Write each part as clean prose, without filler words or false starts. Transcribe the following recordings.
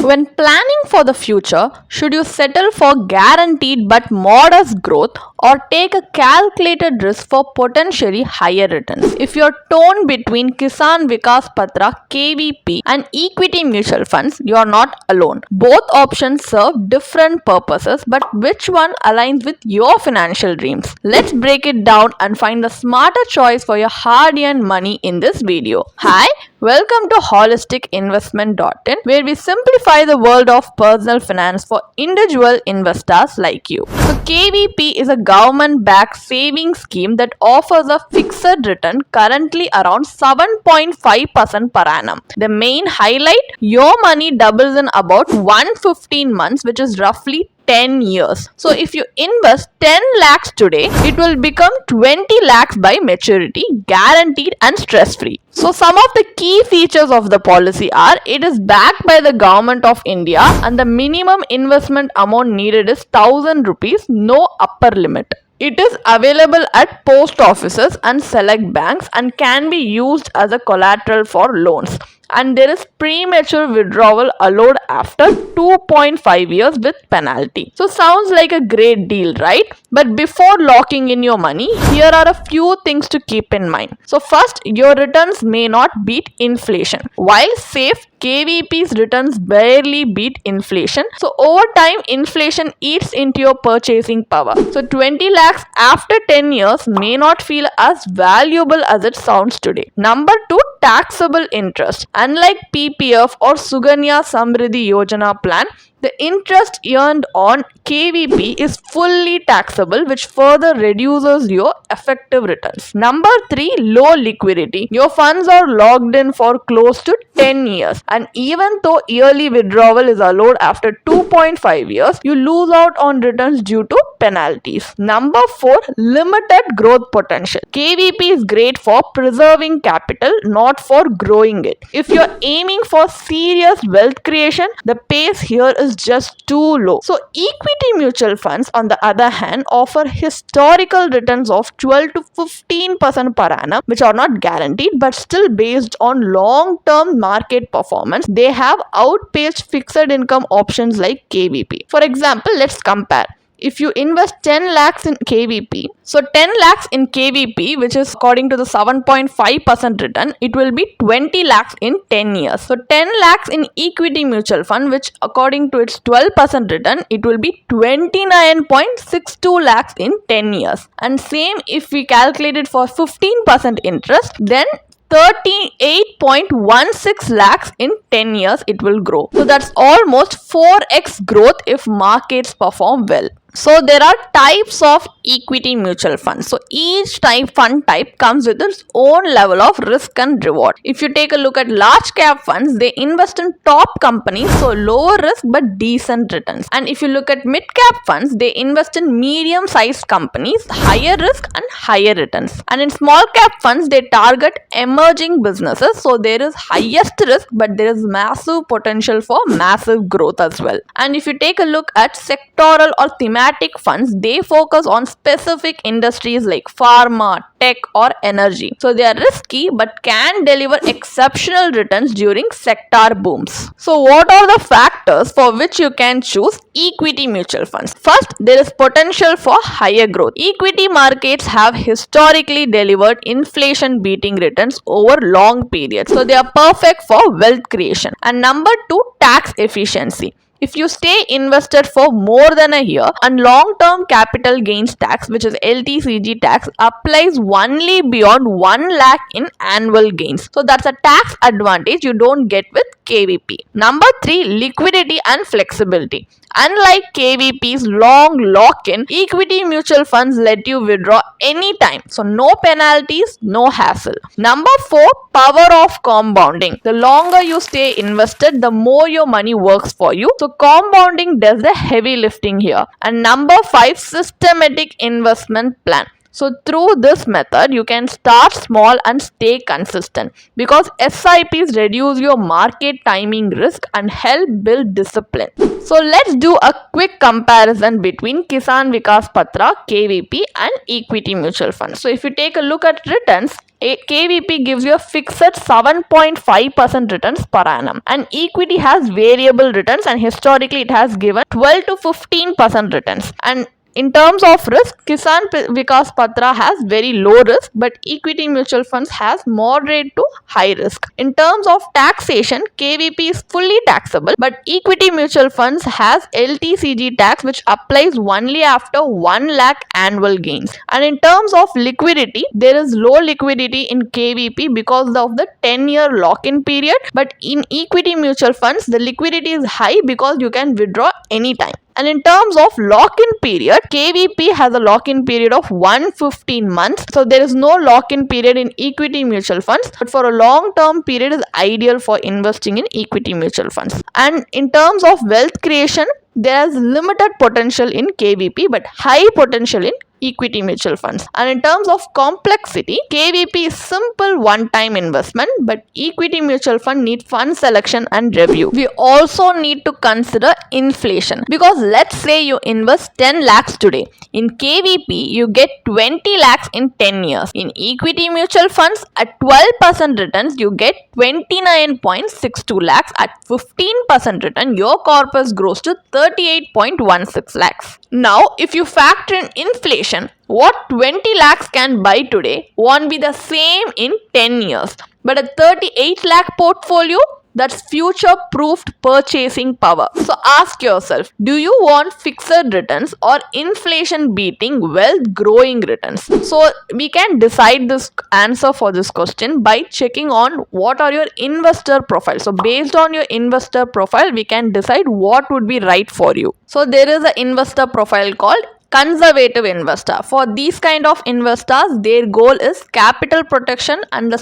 When planning for the future, should you settle for guaranteed but modest growth or take a calculated risk for potentially higher returns? If you're torn between Kisan, Vikas, Patra, KVP and equity mutual funds, you're not alone. Both options serve different purposes, but which one aligns with your financial dreams? Let's break it down and find the smarter choice for your hard-earned money in this video. Hi, welcome to holisticinvestment.in, where we simplify the world of personal finance for individual investors like you. So KVP is a government-backed savings scheme that offers a fixed return currently around 7.5% per annum. The main highlight, your money doubles in about 115 months, which is roughly 10 years. So if you invest 10 lakhs today, it will become 20 lakhs by maturity, guaranteed and stress-free. So some of the key features of the policy are, it is backed by the government of India and the minimum investment amount needed is 1000 rupees, no upper limit. It is available at post offices and select banks and can be used as a collateral for loans. And there is premature withdrawal allowed after 2.5 years with penalty. So sounds like a great deal, right? But before locking in your money, here are a few things to keep in mind. So first, your returns may not beat inflation. While safe, KVP's returns barely beat inflation. So over time, inflation eats into your purchasing power. So 20 lakhs after 10 years may not feel as valuable as it sounds today. Number 2, taxable interest. Unlike PPF or Suganya Samriddhi Yojana plan, the interest earned on KVP is fully taxable, which further reduces your effective returns. Number 3, low liquidity. Your funds are locked in for close to 10 years, and even though yearly withdrawal is allowed after 2.5 years, you lose out on returns due to penalties. Number 4, limited growth potential. KVP is great for preserving capital, not for growing it. If you're aiming for serious wealth creation, the pace here is just too low. So equity mutual funds, on the other hand, offer historical returns of 12 to 15% per annum, which are not guaranteed but still based on long-term market performance. They have outpaced fixed income options like KVP. For example, let's compare. If you invest 10 lakhs in KVP, so 10 lakhs in KVP, which is according to the 7.5% return, it will be 20 lakhs in 10 years. So 10 lakhs in equity mutual fund, which according to its 12% return, it will be 29.62 lakhs in 10 years. And same if we calculate it for 15% interest, then 38.16 lakhs in 10 years it will grow. So that's almost 4x growth if markets perform well. So there are types of equity mutual funds. So each fund type comes with its own level of risk and reward. If you take a look at large cap funds, they invest in top companies, so lower risk but decent returns. And if you look at mid cap funds, they invest in medium sized companies, higher risk and higher returns. And in small cap funds, they target emerging businesses, so there is highest risk but there is massive potential for massive growth as well. And if you take a look at sectoral or thematic funds, they focus on specific industries like pharma, tech or energy. So they are risky but can deliver exceptional returns during sector booms. So what are the factors for which you can choose equity mutual funds? First, there is potential for higher growth. Equity markets have historically delivered inflation beating returns over long periods. So they are perfect for wealth creation. And number 2, tax efficiency. If you stay invested for more than a year, and long-term capital gains tax, which is LTCG tax, applies only beyond 1 lakh in annual gains. So that's a tax advantage you don't get with KVP. Number 3, liquidity and flexibility. Unlike KVP's long lock-in, equity mutual funds let you withdraw anytime. So no penalties, no hassle. Number 4, power of compounding. The longer you stay invested, the more your money works for you. So compounding does the heavy lifting here. And number 5, systematic investment plan. So through this method, you can start small and stay consistent because SIPs reduce your market timing risk and help build discipline. So let's do a quick comparison between Kisan Vikas Patra, KVP and equity mutual funds. So if you take a look at returns, KVP gives you a fixed 7.5% returns per annum, and equity has variable returns, and historically it has given 12 to 15% returns. And in terms of risk, Vikas Patra has very low risk, but equity mutual funds has moderate to high risk. In terms of taxation, KVP is fully taxable, but equity mutual funds has LTCG tax, which applies only after 1 lakh annual gains. And in terms of liquidity, there is low liquidity in KVP because of the 10-year lock-in period, but in equity mutual funds, the liquidity is high because you can withdraw anytime. And in terms of lock-in period, KVP has a lock-in period of 115 months. So there is no lock-in period in equity mutual funds, but for a long-term period is ideal for investing in equity mutual funds. And in terms of wealth creation, there is limited potential in KVP but high potential in equity mutual funds. And in terms of complexity, KVP is simple one-time investment, but equity mutual fund need fund selection and review. We also need to consider inflation because let's say you invest 10 lakhs today. In KVP, you get 20 lakhs in 10 years. In equity mutual funds, at 12% returns, you get 29.62 lakhs. At 15% return, your corpus grows to 38.16 lakhs. Now, if you factor in inflation, what 20 lakhs can buy today won't be the same in 10 years. But a 38 lakh portfolio, that's future proofed purchasing power. So ask yourself, do you want fixed returns or inflation beating wealth growing returns? So we can decide this answer for this question by checking on what are your investor profile. So based on your investor profile, we can decide what would be right for you. So there is an investor profile called conservative investor. For these kind of investors, their goal is capital protection, and the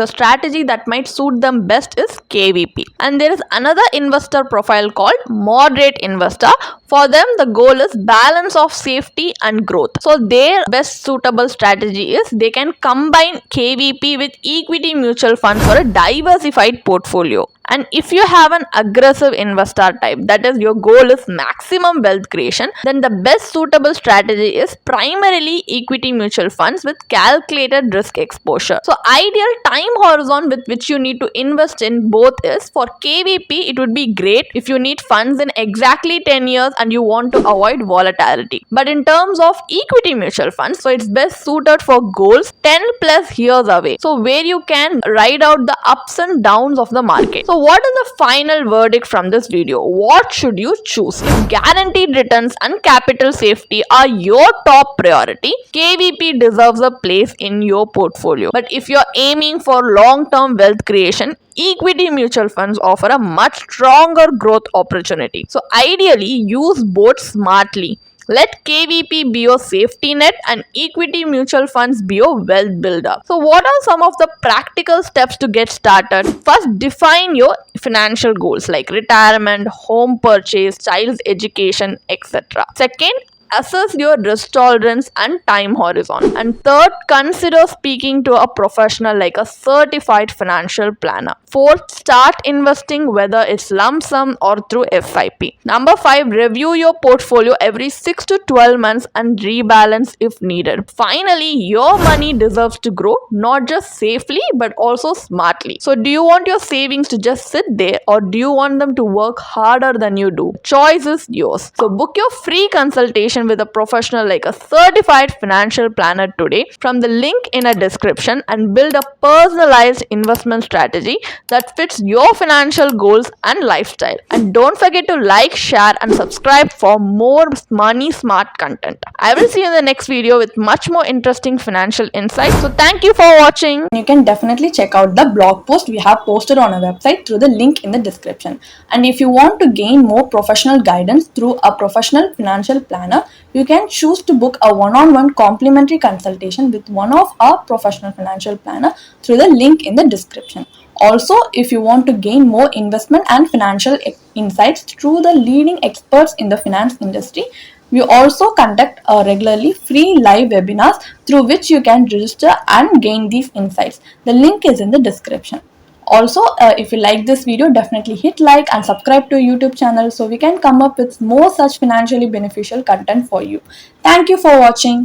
strategy that might suit them best is KVP. And there is another investor profile called moderate investor. For them, the goal is balance of safety and growth. So their best suitable strategy is they can combine KVP with equity mutual funds for a diversified portfolio. And if you have an aggressive investor type, that is your goal is maximum wealth creation, then the best suitable strategy is primarily equity mutual funds with calculated risk exposure. So ideal time horizon with which you need to invest in both is for KVP, it would be great if you need funds in exactly 10 years and you want to avoid volatility. But in terms of equity mutual funds, so it's best suited for goals 10 plus years away. So where you can ride out the ups and downs of the market. So what is the final verdict from this video? What should you choose? If guaranteed returns and capital safety are your top priority, KVP deserves a place in your portfolio. But if you're aiming for long-term wealth creation, equity mutual funds offer a much stronger growth opportunity. So ideally, use both smartly. Let KVP be your safety net and equity mutual funds be your wealth builder. So what are some of the practical steps to get started? First, define your financial goals like retirement, home purchase, child's education, etc. Second, assess your risk tolerance and time horizon. And third, consider speaking to a professional like a certified financial planner. Fourth, start investing whether it's lump sum or through SIP. Number 5, review your portfolio every 6 to 12 months and rebalance if needed. Finally, your money deserves to grow not just safely but also smartly. So do you want your savings to just sit there or do you want them to work harder than you do? Choice is yours. So book your free consultation with a professional like a certified financial planner today from the link in a description and build a personalized investment strategy that fits your financial goals and lifestyle. And don't forget to like, share and subscribe for more money smart content. I will see you in the next video with much more interesting financial insights. So thank you for watching. You can definitely check out the blog post we have posted on our website through the link in the description. And if you want to gain more professional guidance through a professional financial planner, you can choose to book a one-on-one complimentary consultation with one of our professional financial planner through the link in the description. Also, if you want to gain more investment and financial insights through the leading experts in the finance industry, We also conduct regularly free live webinars through which you can register and gain these insights. The link is in the description. Also, if you like this video, definitely hit like and subscribe to YouTube channel so we can come up with more such financially beneficial content for you. Thank you for watching.